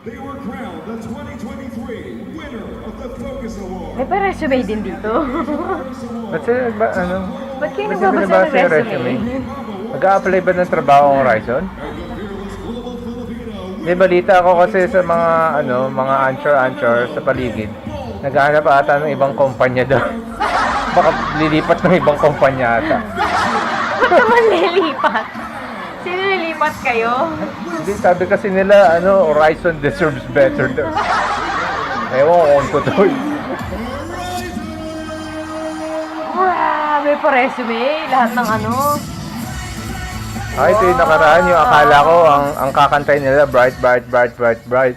They were crowned the 2023 winner of the Focus Award. May pa-resume din dito. Kasi ba, ano? Ba't kayo Ba't nagbabasa nagbabasa ng yung resume? Mag-a-apply ba ng trabaho ang Horizon? May balita ako kasi sa mga mga anchor sa paligid. Naghahanap ata ng ibang kumpanya daw. Baka lilipat ng ibang kumpanya ata. Ba't naman lilipat? Sino lilipat kayo? Hindi, sabi kasi nila, Horizon deserves better daw. Ewan ko to. Wow, may pa-resume. Lahat ng Ay, ito yung nakaraan. Yung akala ko, ang kakantay nila, bright, bright, bright, bright, bright.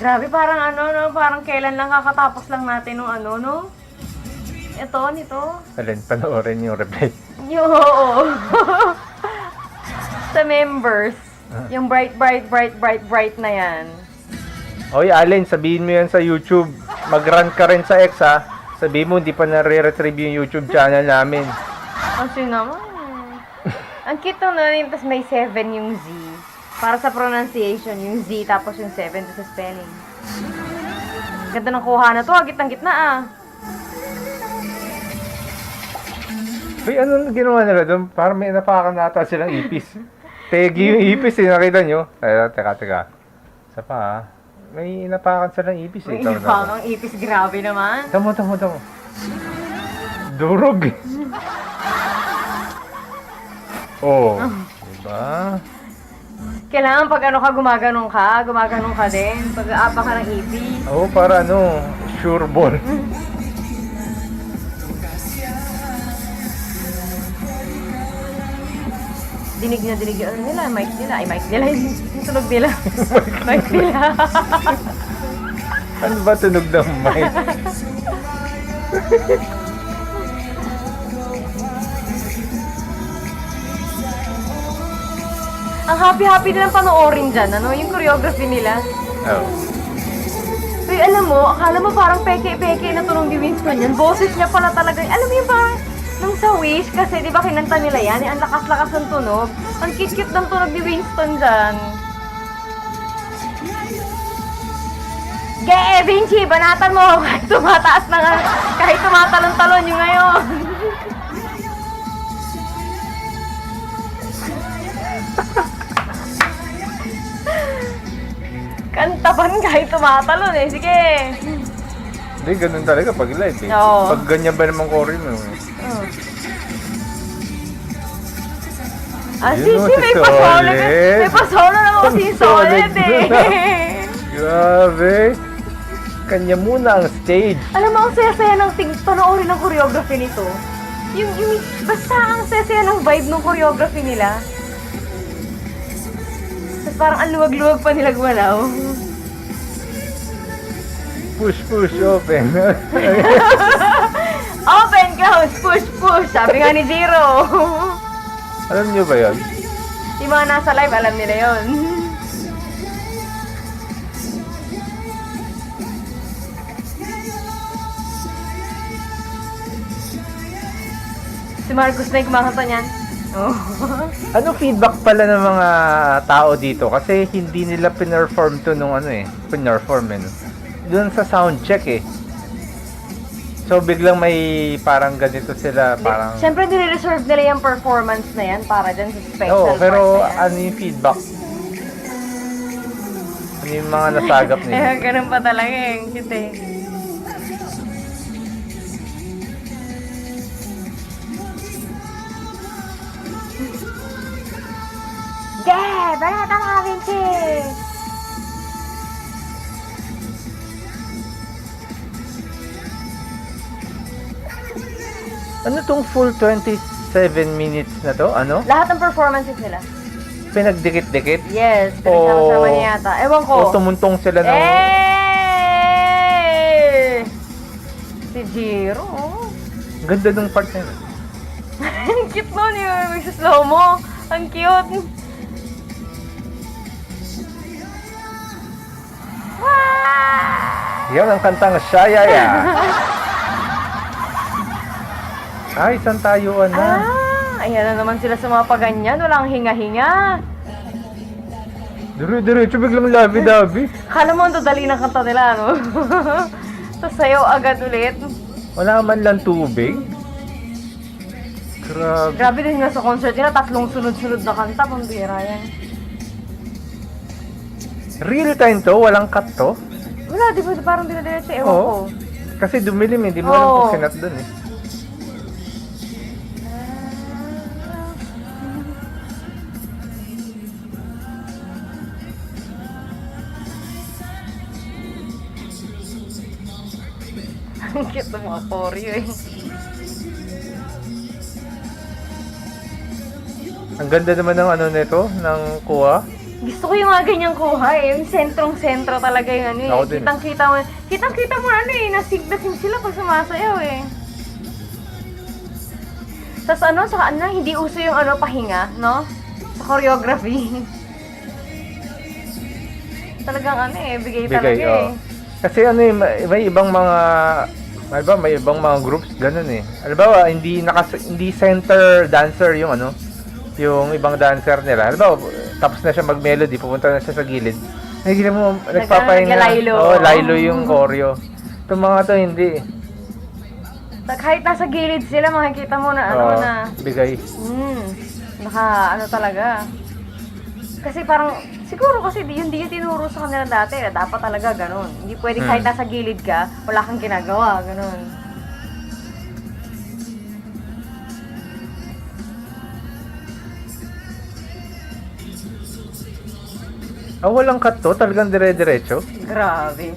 Grabe, parang parang kailan lang kakatapos lang natin nung no? Ito, nito. Alin, panoorin yung replay. Oo. Sa members. Yung bright, bright, bright, bright, bright na yan. Oy, Alin, sabihin mo yan sa YouTube. Mag-run ka rin sa X, ha? Sabihin mo, hindi pa nare-retrieve yung YouTube channel namin. Kasi naman. Ang cute nung nun, tapos may 7 yung Z. Para sa pronunciation, yung Z, tapos yung 7 sa spelling. Ganda ng kuha na to, gitnang-gitna Uy, ano ginawa nila doon? Parang may napakan nata silang ipis. Tegi yung ipis, nakita nyo? Teka. Isa pa, ha? May inapakan silang ipis, May inapakang ipis, grabe naman. Tamo. Durog, eh. Oh, diba? Kailangan pag ka, gumaganong ka din. Pag-aapa ka ng ipis. Oo, para sure ball. Dinig yung nila, mic nila. Ay, mic nila, yung tunog nila. Mic nila. Ano ba tunog ng mic? Ang happy-happy nilang panoorin dyan, yung choreography nila. Oh. Uy, alam mo, akala mo parang peke-peke na tunog ni Winston yan. Boses niya pala talaga. Alam mo yung parang, nung sa Wish, kasi di ba kinanta nila yan, ang lakas-lakas ng tunog. Ang cute-cute ng tunog ni Winston dyan. Vinci, banatan mo! Kahit tumataas na nga, kahit tumatalon-talon yung ngayon. Kantaban kahit tumatalon Sige. Hindi, ganun talaga pag live, eh. Oo. Pag ganyan ba naman choreo mo? Yun, Si may si pasolo. Solid. May pasolo naman ko si Solid Grabe. Kanya muna ang stage. Alam mo, ang saya-saya ng panoorin ng choreography nito. Basta ang saya-saya ng vibe ng choreography nila. Tapos parang ang luwag-luwag pa nila gumalaw. Push, open. Open, close, push. Sabi nga ni Jiro. Alam niyo ba yun? Yung mga nasa live, alam nila yon. Si Marcos na yung kumakanta niyan. Oh. Ano feedback pala ng mga tao dito? Kasi hindi nila pinerform to nung pinerform doon sa sound check eh. So biglang may parang ganito sila, parang... Siyempre, nire-reserve nila yung performance na yan para dyan sa special Oo, pero part na yan. ano yung feedback? Ano yung mga nasagap nila? Ganun pa talaga cute eh. Banata mga Vinci! Ano tong full 27 minutes na to? Ano? Lahat ng performances nila. Pinagdikit-dikit? Yes, pinagsama niya yata. Ewan ko. O tumuntong sila ng... Si Jiro. Ganda ng part na yun. Ang cute nun yung slow mo. Ang cute. Yan ang kantang Shayaya. Ay, isang tayuan na. Ayan na naman sila sa mga paganyan. Walang hinga-hinga. Dire-diretso biglang labi-dabi. Kala mo ang dadali ng kanta nila, no? Tapos sayo agad ulit. Wala man lang tubig. Grabe. Grabe din nga sa concert nila, 3 sunod-sunod na kanta, pambira yan. Real time to? Walang cut to? Wala, di ba parang dinadiretso, ewan Oo. ko. Kasi dumilim eh. Di mo alam Oo. kung sinat dun eh. Ang cute ng mga choreo eh. Ang ganda naman ng ano nito, ng kuha. Gusto ko yung mga ganyang kuha eh. Yung sentrong-sentro talaga yung ano eh. Ako din. Kitang-kita mo ano eh. Nasig sila pag sumasayaw eh. Tapos ano, saka ano, hindi uso yung ano, pahinga, no? Sa choreography. Talagang ano eh, bigay talaga eh. Kasi ano eh, may ibang mga may ibang mga groups ganun eh. Halimbawa, hindi center dancer yung ano, yung ibang dancer nila. Halimbawa, tapos na siya mag-melody, pupunta na siya sa gilid. Nakikita mo, nagpapahinga. naglalilo. Oo, lilo yung choreo. Itong mga to, hindi. Kahit nasa gilid sila, makikita mo na ano Oo, na. bigay. Ano talaga. Kasi parang, siguro kasi hindi yung tinuro sa kanila dati. Dapat talaga ganun. Hindi pwedeng kahit nasa gilid ka, wala kang ginagawa. Ganun. Walang cut to? Talagang dire-diretso? Grabe.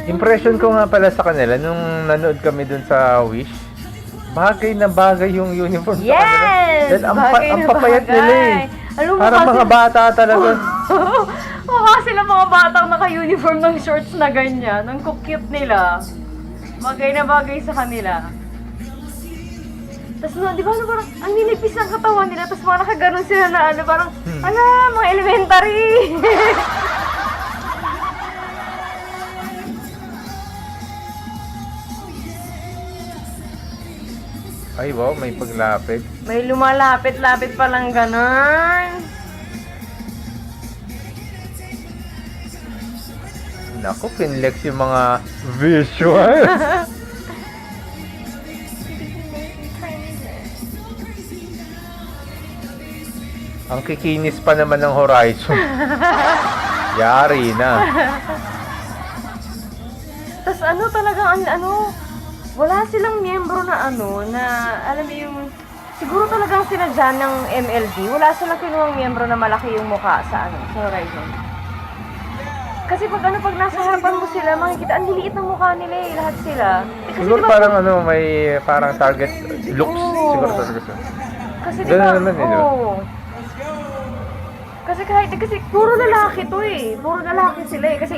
Impression ko nga pala sa kanila nung nanood kami dun sa Wish. Bagay na bagay yung uniform sa kanila. Yes! Dahil Bagay ang na papayat bagay. nila eh. Alam mo Parang kasi- mga bata talaga. Mukha sila mga batang naka-uniform ng shorts na ganyan. Ang cute nila. Bagay na bagay sa kanila. Tapos no, di ba ano, parang ang nilipis ng katawan nila. Tapos mga nakaganon sila na ano, parang, ala, mga elementary. Ay wow, may paglapit. May lumalapit-lapit palang ganon. Naku, pinlex yung mga visual. Ang kikinis pa naman ng Horizon. Yari na. Tapos ano talaga, ano, wala silang miyembro na ano, na alam mo yung, siguro talagang sinadya ng MLD, wala silang kinuhang miyembro na malaki yung mukha sa ano, sa Horizon. Kasi pag nasa harapan mo sila, makikita, ang liliit ng mukha nila eh, lahat sila. Kasi Siguro diba, parang ano, may parang target looks. Oo. Siguro talaga. kasi Ganun diba, naman eh, diba? oo. Kasi puro lalaki to eh. Puro lalaki sila eh. Kasi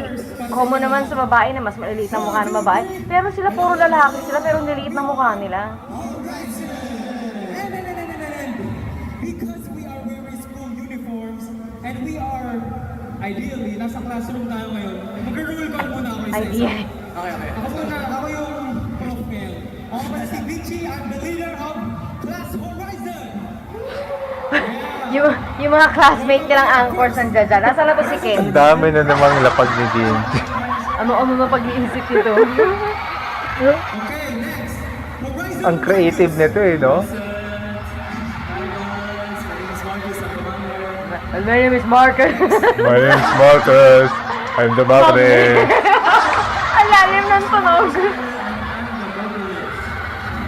common naman sa babae na mas maliliit ang mukha ng babae. Pero sila puro lalaki sila pero niliit ng mukha nila. Because we are wearing school uniforms and we are ideally nasa classroom tayo ngayon. Mag-roll call muna ako isa-isa. Ideally. Okay. Ako yung prof ngayon. Ako pala si Vichy, I'm the leader of Class Horizon. Yung mga classmate nilang anchors nandiyan dyan. Nasaan na to si Ken? Ang dami na namang lapag ni Dingy. Ano mapag-iisip nito? Okay, next. Horizon. Ang creative nito eh, no? My name is Marcus. My name's Marcus. I'm the Macre. Ang lalim ng tunog.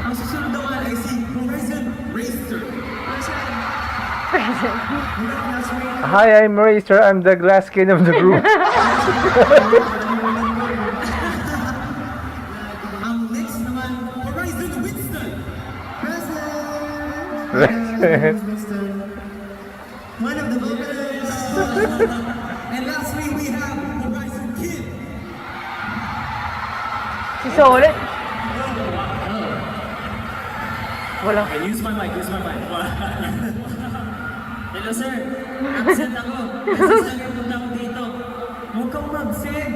Ang susunod naman ay si Horizon Racer. Hi, I'm Racer. I'm the glass skin of the group. Ang next naman, Horizon Winston. One of the vocalists. And lastly, we have Horizon Kid. Si Solet. Wala. Use my mic. Hello, sir. Absent ako. Kasi sa punta ko dito. Huwag kang mag-send.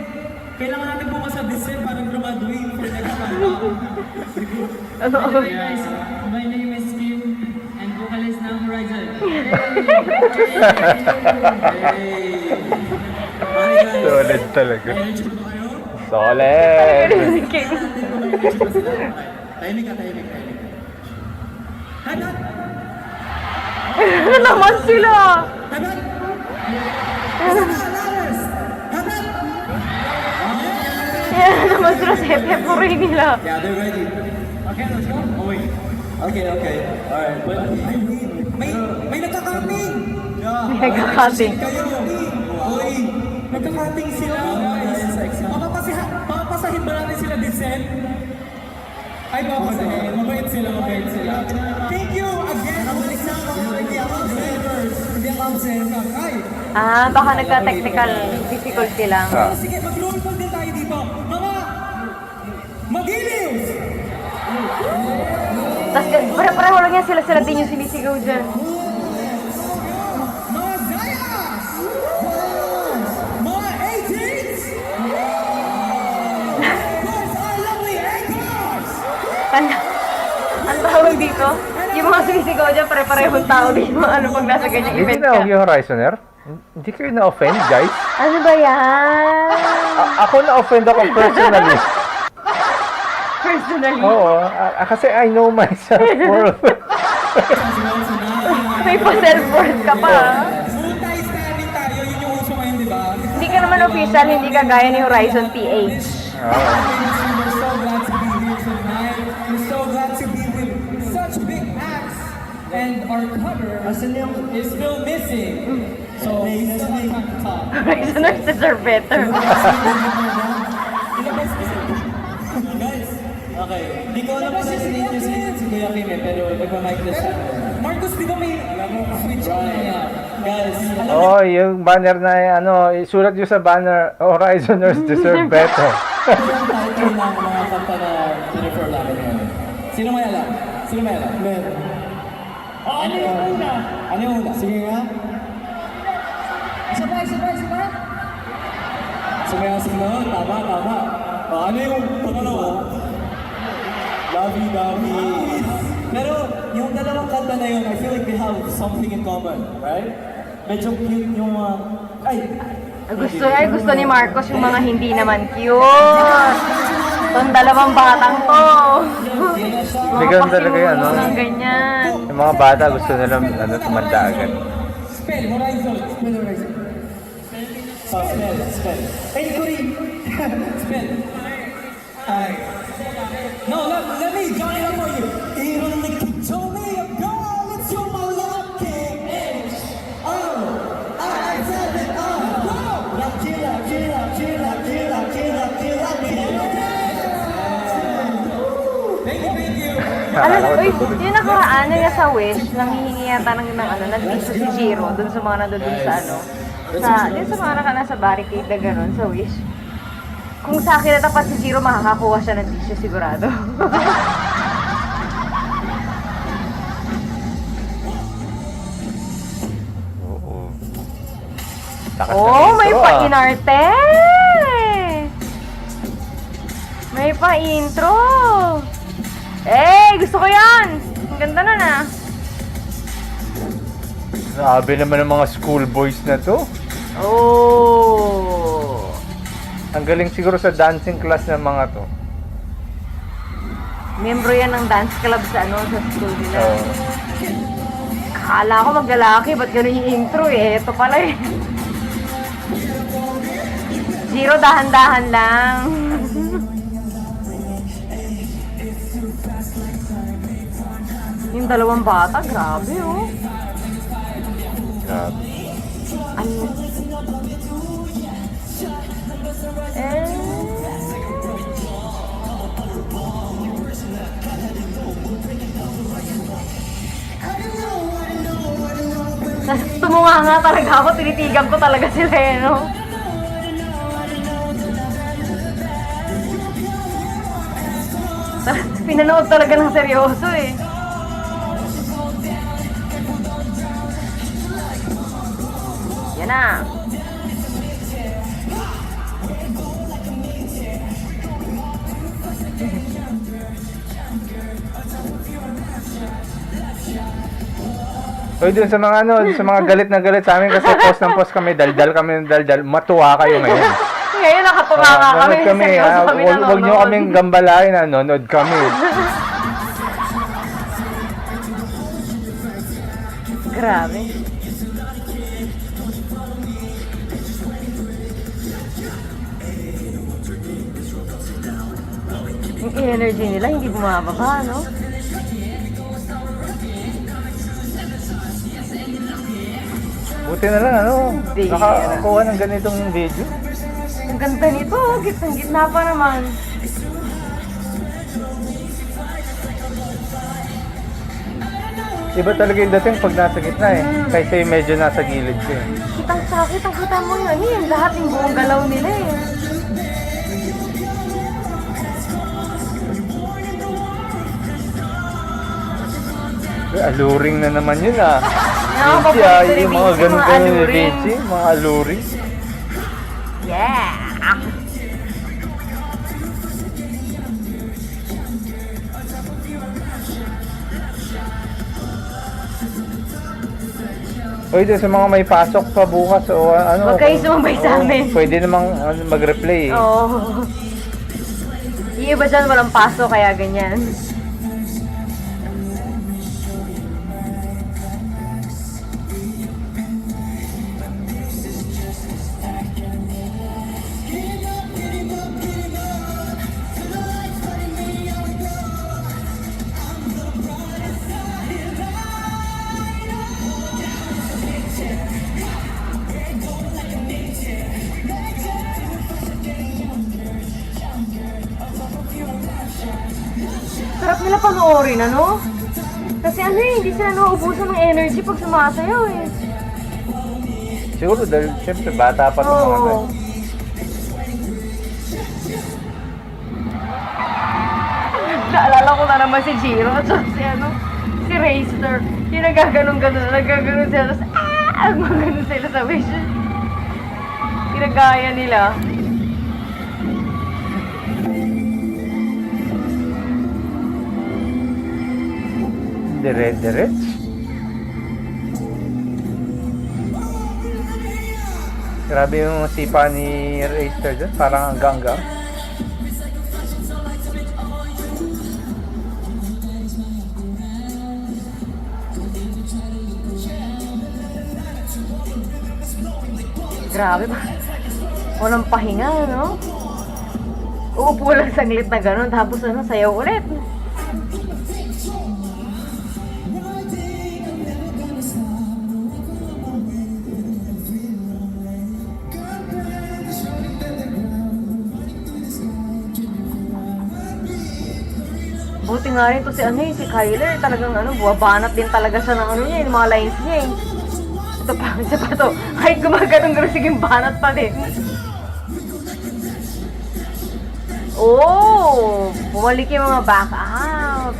kailangan natin bukas sa December para graduate for next month. Ano? Hey guys, my name is Kim and vocalist ng Horizon. Solid talaga. Energy ba kayo? Solid! Si Kim. Energy ba sila? Tahimik ka. Hagat! Ano naman sila? Hagat! Lares! Hagat! Yan naman sila sa hep-hep nila. Yeah, they're ready. Okay, let's go. Oh, wait. Okay. Alright. But, may nagka-cutting! Yeah. May nagka-cutting. Kayo. Oy, nagka-cutting sila, guys. Papasahin ba natin sila, Dicen? Ay, papasahin. Mabait sila. Thank you again. Hindi ako absent. Ay, Ah, baka nagka-technical difficulty lang. Ah. sige, mag-roll call din tayo dito. Mga Magilis! Tapos pareho lang yan sila din yung sinisigaw dyan. Mga Zayas! Mga 18s! Those are lovely anchors! Ang tawag dito, yung mga sinisigaw dyan, pare-parehong tao din yung ano pag nasa ganyang Hindi event na ka. yung Horizoner? Hindi kayo na-offend, guys? Ano ba yan? Ako na-offend ako personally. Personally, Kasi I know myself more. may pa-self-worth ka pa. Full tie standing tayo, yun yung uso ngayon, di ba? Hindi ka naman official, hindi ka gaya ni Horizon PH. We're so glad to be here tonight. We're so glad to be with such big acts. And our cover is still missing. So we still have time to talk. Horizoners deserve better. Guys, okay. Hindi ko alam kung saan ninyo si Kuya Kim pero nagpa-mic na siya. Marcos, di ba may switch on na yan? Guys, alam Oh, yung banner na isulat nyo sa banner, Horizoners deserve better. niyo yung title ng mga kanta na prefer namin ngayon. Sino may alam? Meron. Ano yung una? Sige nga. Sabay. Sumayaw. Tama. Ano yung pangalawa? Lovey. Pero yung dalawang kanta na yun, I feel like they have something in common, right? Medyo cute yung mga... Gusto ni Marcos yung mga hindi naman cute. Itong dalawang batang to. Hindi ganun talaga yun, ano? Mga ganyan. Yung mga bata gusto nila tumanda agad. Spell, Horizon. Spell. Ay, ko rin. Spell. No, let me join up for you. Even the kid told me a girl, it's your my lucky age. Oh, I said it, go! Thank you. Yung nakaraan na sa Wish, nanghihingi yata nag-piso si Jiro dun sa mga nandun sa dun sa mga nasa barricade na gano'n sa Wish. Kung sa akin natapat si Jiro, makakakuha siya ng tissue sigurado. Oo. Takas ng Oh, may intro, pa-inarte! May pa-intro! Gusto ko yan! Ang ganda na. Grabe naman ng mga schoolboys na to. Oh! Ang galing siguro sa dancing class ng mga to. Membro yan ng dance club sa sa school nila. Oo. Akala ko maglalaki, ba't ganun yung intro eh? Ito pala eh. Zero, dahan-dahan lang. Yung dalawang bata, grabe oh. Grabe. Ano? Tumunga nga talaga ako, tinitigan ko talaga sila eh, no? Pinanood talaga ng seryoso eh. Yan na. Hoy, dun sa mga ano, sa mga galit na galit sa amin kasi post ng post kami, daldal kami ng daldal, matuwa kayo ngayon. Ngayon nakatuwa ka kami. Nanonood kami, Seryoso kami huwag nyo nanonood. kaming gambalain, nanonood kami. Grabe. Yung energy nila hindi bumababa, no? Buti na lang, ano, Hindi. nakakuha ng ganitong video. Ang ganda nito, gitna pa naman. Iba talaga yung dating pag nasa gitna eh. Kaysa yung medyo nasa gilid ko eh. Kitang-kita mo yun, lahat yung buong galaw nila eh. Alluring na naman yun ah. Yung mga Vinci ah, paborito ni yung mga Vinci, ganun mga ganun ni alluring. Vinci, mga alluring. Yeah! Hoy, doon sa mga may pasok pa bukas o ano. Huwag kayo kung- sumabay sa oo, amin. Pwede namang mag-replay eh. Oo. Yung iba dyan walang paso kaya ganyan. Sarap nila panoorin, ano? Kasi ano eh, hindi sila nauubusan ng energy pag sumasayaw eh. Siguro dahil syempre bata pa itong mga Oo. to. Naalala ko na naman si Jiro at saka si ano, si Racer. Yung nagaganon sila, tapos gumaganon sila sa wish. Ginagaya nila. Dire-direts. Grabe yung sipa ni Racer dyan, parang hanggang-hanggang. Grabe ba? Walang pahinga, no? Uupo lang saglit na gano'n, tapos ano, sayaw ulit. Buti nga rin to si ano si Kyler, talagang ano, buwabanat din talaga siya ng ano niya, yung mga lines niya eh. Ito pa, isa pa to. Ay, gumagano'n sige, banat pa din. Oh! Bumalik yung mga back up.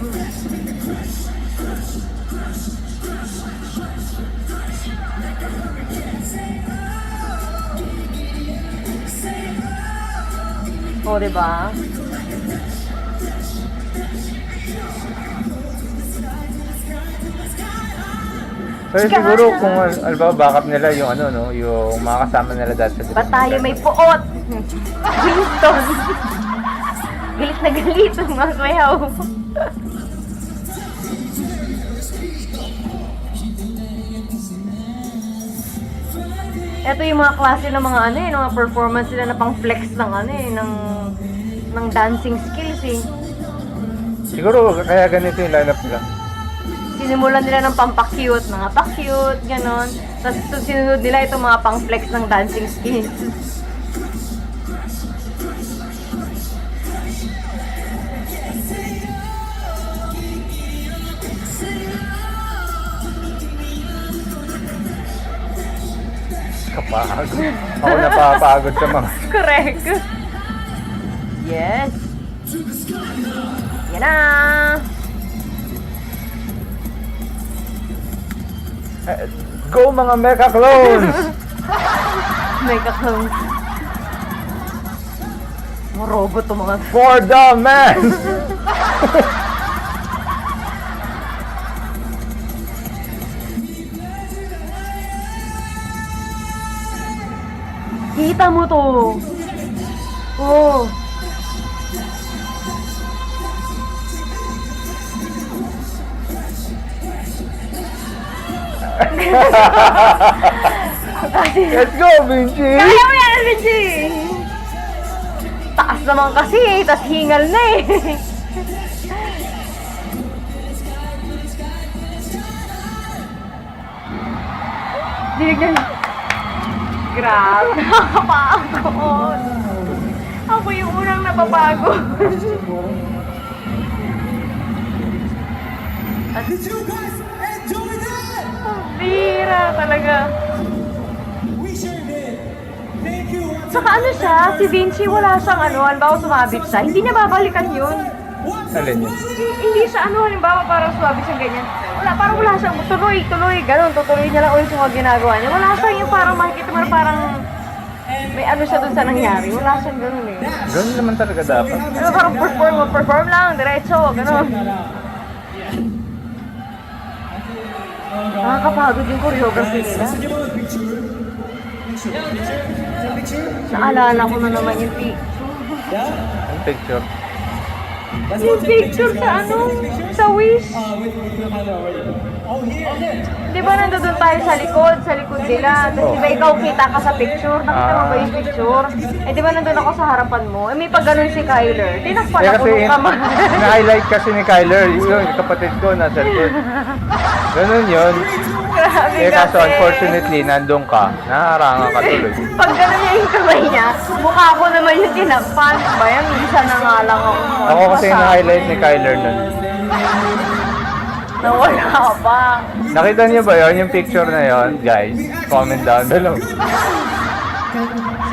Oh, diba? Pero siguro kung alba backup nila yung ano no, yung mga kasama nila dati sa Ba't tayo may puot? Winston! Galit na galit ang mga sayaw. Ito yung mga klase ng mga ano eh, ng mga performance nila na pang flex ng ano eh, ng dancing skills eh. Siguro kaya ganito yung lineup nila. Sinimulan nila ng pampa-cute, mga pa-cute, ganon. Tapos sinunod nila itong mga pang-flex ng dancing skills. Kapagod. Ako napapagod sa mga... Correct. Yes. Yan na. Go mga mecha clones! Mega clones. Mga robot to mga... For the man! Kita mo to. Oh. Let's go, Vinci! Kaya mo yan, Vinci! Taas naman kasi eh, tas hingal na eh. Dinig na. Grabe, nakakapagod. Ako yung unang napapagod. Did you guys enjoy that? Ang bira talaga. We sure did. Thank you once Saka ano siya, si Vinci wala siyang ano, halimbawa sumabit siya, hindi niya babalikan yun. Alin yun? Hindi siya ano, halimbawa parang sumabit siyang ganyan. Wala, parang wala siyang tuloy, ganun, tutuloy niya lang ulit yung mga ginagawa niya. Wala siyang yung parang makikita mo na parang may ano siya dun sa nangyari. Wala siyang ganun eh. Ganun naman talaga dapat. Ano, parang perform lang, diretso, ganun. Nakakapagod yung choreography nila. Gusto niyo ba mag-picture? Picture? Naalala ko na naman yung Yeah? Ang picture. yung picture sa ano, sa Wish. With the camera already. Oh, here. Okay. Di ba nandun tayo sa likod nila. Tapos di ba ikaw kita ka sa picture? Nakita mo ba yung picture? Eh di ba nandun ako sa harapan mo? Eh may pag ganun si Kyler. Tinakpan Kaya ako kasi, nung kamay. na-highlight kasi ni Kyler, yung kapatid ko nasa likod. Ganun yun. Grabe Eh kaso kasi. unfortunately, nandun ka, naharangan ka tuloy. Pag ganun niya yung kamay niya, mukha ko naman yung tinakpan. Ba yan, isa na nga lang ako. Ako kasi yung na-highlight ni Kyler nun. Nawala pa. Nakita niyo ba yun, yung picture na yun, guys? Comment down below.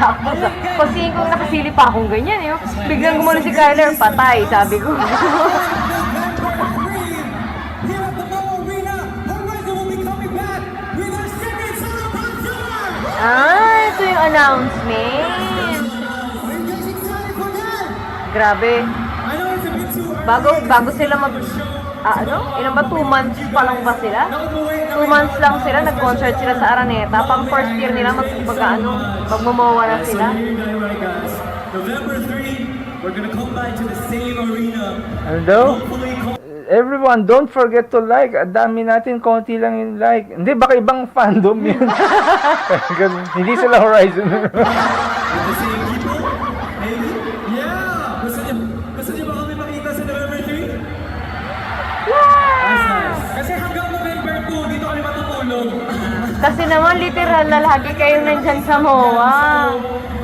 Sakto sa. Kasi kung nakasilip pa akong ganyan, yun. Biglang gumano si Kyler, patay, sabi ko. Here at the Momo Arena, Horizon will be coming back with our second solo concert! Ito yung announcement. Are you guys excited for that? Grabe. I know it's a bit too early. Bago sila ilan ba? 2 months pa lang ba sila? 2 months lang sila, nag-concert sila sa Araneta. Pang first year nila, magmamawa na sila. November 3, we're gonna come back to the same arena. Ano daw? Everyone, don't forget to like. Ang dami natin, konti lang yung like. Hindi, baka ibang fandom yun. Ganun. Hindi sila Horizon. With the same people? Maybe? Yeah! Gusto niyo ba kami makita sa November 3? That's nice. Kasi hanggang November 2, dito kami matutulog. Kasi naman, literal na lagi kayo nandyan sa MOA.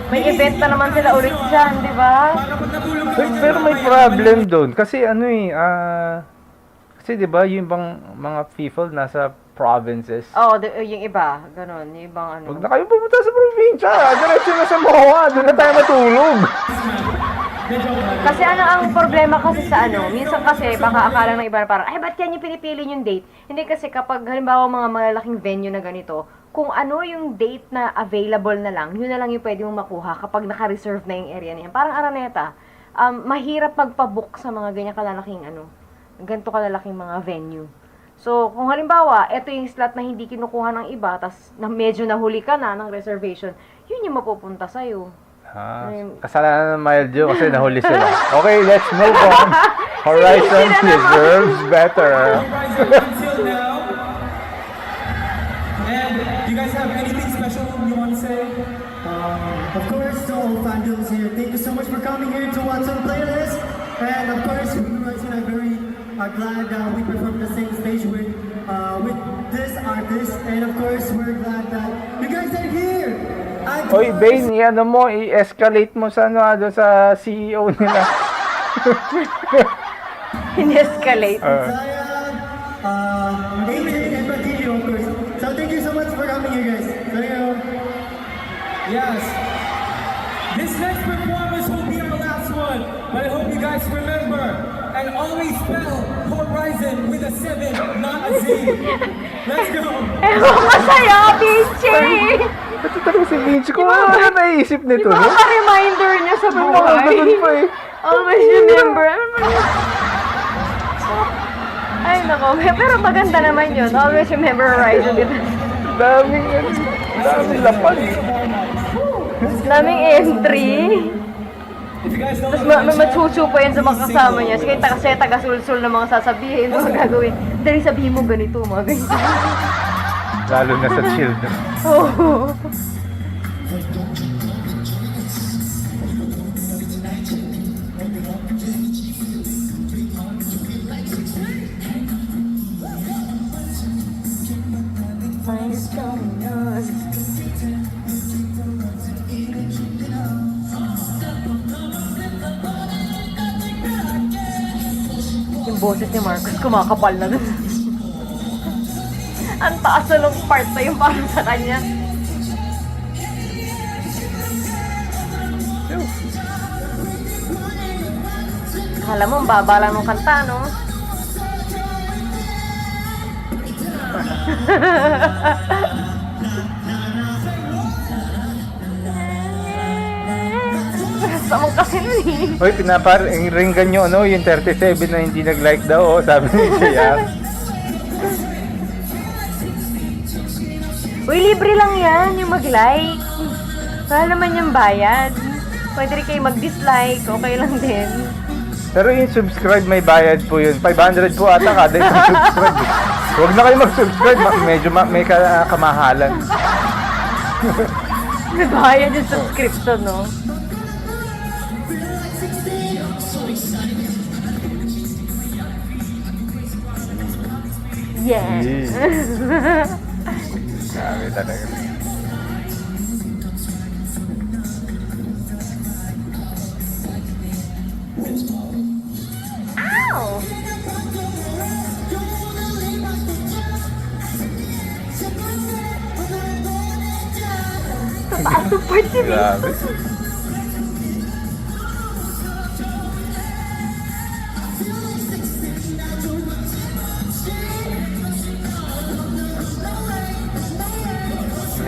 May event na naman sila ulit dyan, di ba? Kapag natulog Pero may problem doon. Kasi ano kasi di ba yung ibang mga people nasa provinces. Oo, yung iba, ganun, yung ibang ano. Huwag na kayo pumunta sa probinsya. Diretso na sa MOA. Doon na tayo matulog. Kasi ano ang problema kasi sa ano, minsan kasi baka akala ng iba na parang, ay ba't yan yung pinipili yung date? Hindi kasi kapag halimbawa mga malalaking venue na ganito, kung ano yung date na available na lang, yun na lang yung pwede mong makuha kapag naka-reserve na yung area niya. Parang Araneta, mahirap magpabook sa mga ganyan kalalaking ganito kalalaking mga venue. So, kung halimbawa, eto yung slot na hindi kinukuha ng iba, tas na medyo nahuli ka na ng reservation, yun yung mapupunta sa'yo. Kasalanan ng Mildio kasi nahuli sila. Okay, let's move on. Horizon deserves better. until now. And do you guys have anything special you want to say? Of course, to all fandoms here, thank you so much for coming here to watch our playlist. And of course, we are very glad that we performed the same stage with this artist. And of course, we're glad that you guys are here. Oy, Bane, i-escalate mo sa doon sa CEO nila. In-escalate. Zion, AJ, and Batilio, of course. So thank you so much for coming here, guys. Yes. This next performance will be our last one, but I hope you guys remember and always spell Horizon with a 7, not a Z. Let's go. Masaya, Vinci! Ito talaga si Vinci ko. Ano naisip Di nito? ba No? ka-reminder niya sa Oo, buhay? ganun pa eh. Always remember. Ano ba yun? Ay, nako. Pero maganda naman yun. Always remember Horizon. Daming lapas. Daming entry. If you guys don't Tapos know, machuchu pa yan sa mga kasama niya. Sige, taga-sul-sul na mga sasabihin, mga gagawin. Dali sabihin mo ganito, mga ganito. Lalo na sa children. Oo. Yung boses ni Marcos kumakapal na dun. Ang taas na nung part na yung para sa kanya. Akala mo, ang baba lang nung kanta, no? Samang kasi nun eh. Hoy, pinaparinggan nyo ano, yung 37 na hindi nag-like daw, oh, sabi ni JR. Uy, libre lang yan, yung mag-like. Wala naman yung bayad. Pwede rin kayo mag-dislike, okay lang din. Pero yung subscribe may bayad po yun. 500 po ata kada yung subscribe. Huwag na kayo mag-subscribe, medyo may kamahalan. May bayad yung subscription, no? Yeah. Sabi talaga. Ow! Tataas ng part si Grabe.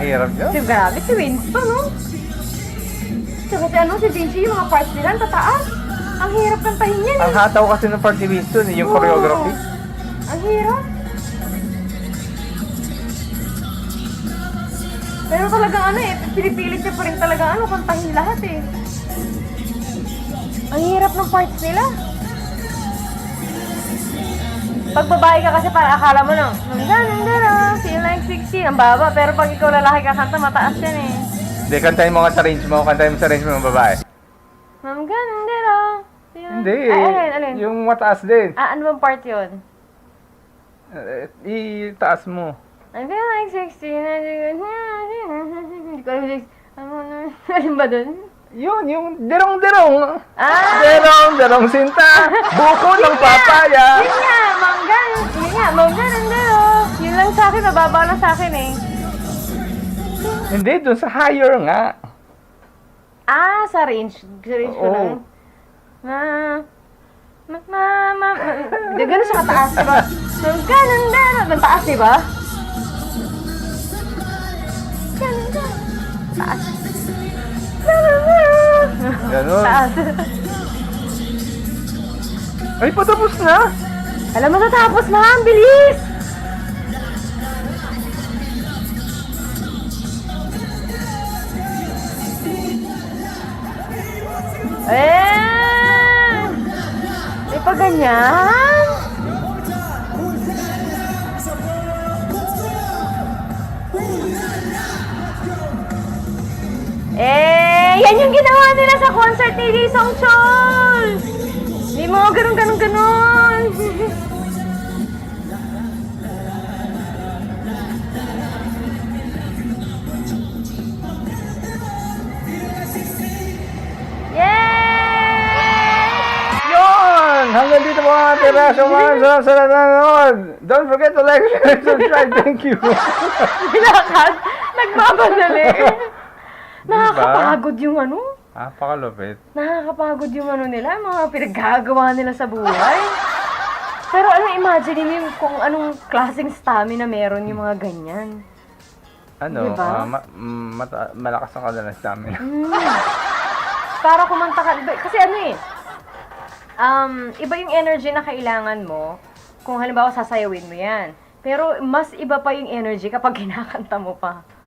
Mahirap nyo? Si grabe, si Winston, no? Tsaka si ano, si Vinci, yung mga parts nila, ang tataas. Ang hirap kantahin yan, Ang eh. hataw kasi ng part ni Winston, yung Oo. choreography. Ang hirap. Pero talagang ano eh, pinipilit niya pa rin talaga ano, kantahin lahat eh. Ang hirap ng parts nila. Pag babae ka kasi para akala mo lang, feel like 16, ang baba. Pero pag ikaw lalaki ka kanta, mataas yan eh. Hindi, kantahin mo nga sa range mo, kantahin mo sa range mo ng babae. Ma'am, ganun din ah. Hindi Ay, eh, alin? yung mataas din. Ah, ano bang part yun? Itaas mo. I feel like 16, hindi ko alam 16. Alin ba dun? Yung derong-derong. Ah! Derong sinta. Buko ng papaya. Yun nga, manggan. Yun nga, manggan, yun lang sa akin, mababa lang sa akin eh. Hindi, dun sa higher nga. Ah, sa range. Sa range ko Oo. lang. Hindi, gano'n siya kataas, diba? Ganun, taas, diba? Ganun. Taas. Ganun. Taas. Ay, patapos na. Alam mo, tatapos na, ang bilis! May pa ganyan? Yan yung ginawa nila sa concert ni Lee Song Chol! Hindi mo ganun. Yun! Hanggang dito mga tira sa mga sa nanonood. Don't forget to like, share, and subscribe. Thank you. Nilakad, nagmamadali. Nakakapagod yung ano. Napakalupit. Nakakapagod yung ano nila, mga pinaggagawa nila sa buhay. Pero ano, imagine mo yung kung anong klaseng stamina meron yung mga ganyan. Ano, Diba? malakas ang kadalas namin. Para kumanta ka, kasi ano eh, iba yung energy na kailangan mo kung halimbawa sasayawin mo yan. Pero mas iba pa yung energy kapag kinakanta mo pa.